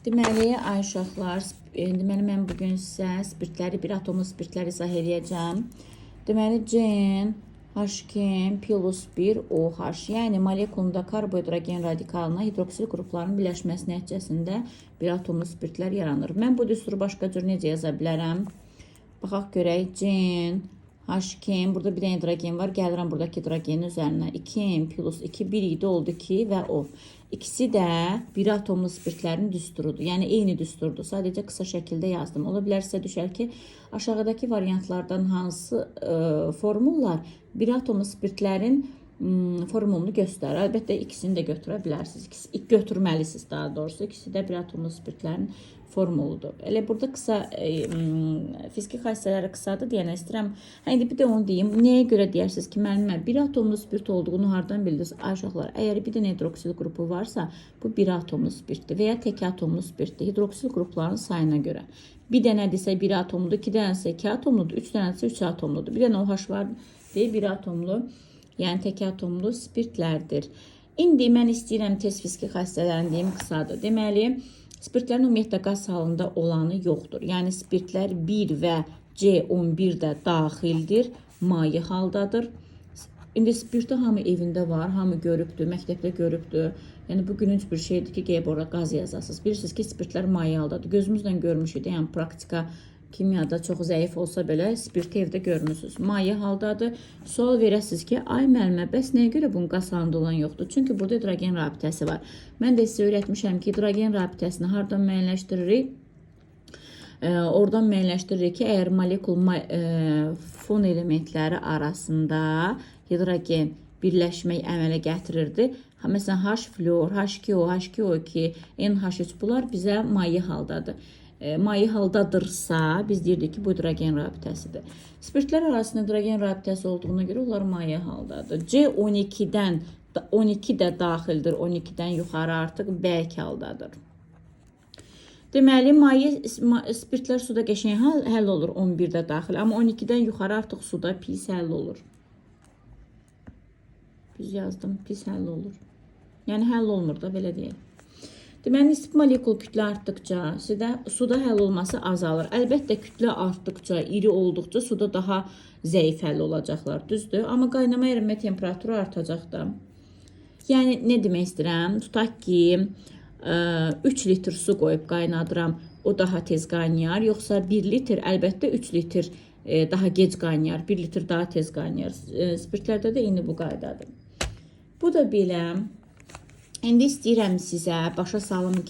Deməli, ay uşaqlar, deməli mən bugün sizə spirtləri, bir atomlu spirtləri izah edəcəm. Deməli, CN H2 plus 1 OH, yəni molekulunda karbohidrogen radikalına hidroksil qruplarının birləşməsi nəticəsində bir atomlu spirtlər yaranır. Mən bu düsturu başqa cür necə yaza bilərəm? Baxaq görək, CN H2, burada bir də hidrogen var. Gəlirəm buradakı hidrogenin üzərinə. 2 plus 2, 1 idi, oldu 2 və O. İkisi də bir atomlu spirtlərin düsturudur. Yəni, eyni düsturdur. Sadəcə qısa şəkildə yazdım. Ola bilər sizə düşər ki, aşağıdakı variantlardan hansı formullar bir atomlu spirtlərin formulunu göstərir. Əlbəttə, ikisini də götürə bilərsiniz. Götürməlisiniz daha doğrusu. İkisi də bir atomlu spirtlərin formuludur. Elə burada qısa fiziki xassələri qısadır deyənə istəyirəm. İndi bir də onu deyim. Nəyə görə deyərsiniz ki, müəllimə bir atomlu spirt olduğunu hardan bildiniz? Ay uşaqlar, əgər bir dənə hidroksil qrupu varsa, bu bir atomlu spirtdir və ya tək atomlu spirtdir. Hidroksil qrupların sayına görə. Bir dənədirsə bir atomludur, iki dənədirsə iki atomludur, üç dənədirsə üç atomludur. Bir dənə OH var deyə bir atomlu, yəni tək atomlu spirtlərdir. İndi mən istəyirəm test fiziki xassələrini deyim, qısadır. Deməli, spirtlərin ümumiyyətlə qaz halında olanı yoxdur. Yəni, spirtlər 1 və C11 də daxildir, maye haldadır. İndi spirti hamı evində var, hamı görübdür, məktəbdə görübdür. Yəni, bu gülünc bir şeydir ki, qeyb orada qaz yazasınız. Bilirsiniz ki, spirtlər maye haldadır. Gözümüzlə görmüşük də, yəni praktika kimyada çox zəif olsa belə spirti evdə görmürsünüz. Maye haldadır. Sual verəsiniz ki, ay müəllimə, bəs nəyə görə bunun qaz halında olan yoxdur? Çünki burada hidrogen rabitəsi var. Mən də sizə öyrətmişəm ki, hidrogen rabitəsini hardan müəyyənləşdiririk? Oradan müəyyənləşdiririk ki, əgər molekul fon elementləri arasında hidrogen birləşmək əmələ gətirirdi. Məsələn, H fluor, H2O, H2O2, NH3 bunlar bizə maye haldadır. Maye haldadırsa, biz deyirdik ki, bu hidrogen rabitəsidir. Spirtlər arasında hidrogen rabitəsi olduğuna görə onlar maye haldadır. C12-dən 12 də daxildir, 12-dən yuxarı artıq bərk haldadır. Deməli, maye spirtlər suda qəşəng həll olur 11-də daxil, amma 12-dən yuxarı artıq suda pis həll olur. Biz yazdım, pis həll olur. Yəni, həll olmur da, belə deyək. Deməli, nisbi molekul kütlə artdıqca suda həll olması azalır. Əlbəttə, kütlə artdıqca, iri olduqca suda daha zəif həll olacaqlar, düzdür. Amma qaynama ərimə temperaturu artacaq da. Yəni, nə demək istəyirəm? Tutaq ki, 3 litr su qoyub qaynadıram, o daha tez qaynayar. Yoxsa 1 litr, əlbəttə 3 litr daha gec qaynayar, 1 litr daha tez qaynayar. Spirtlərdə də indi bu qaydadır. Bu da belə. İndi istəyirəm sizə başa salım ki,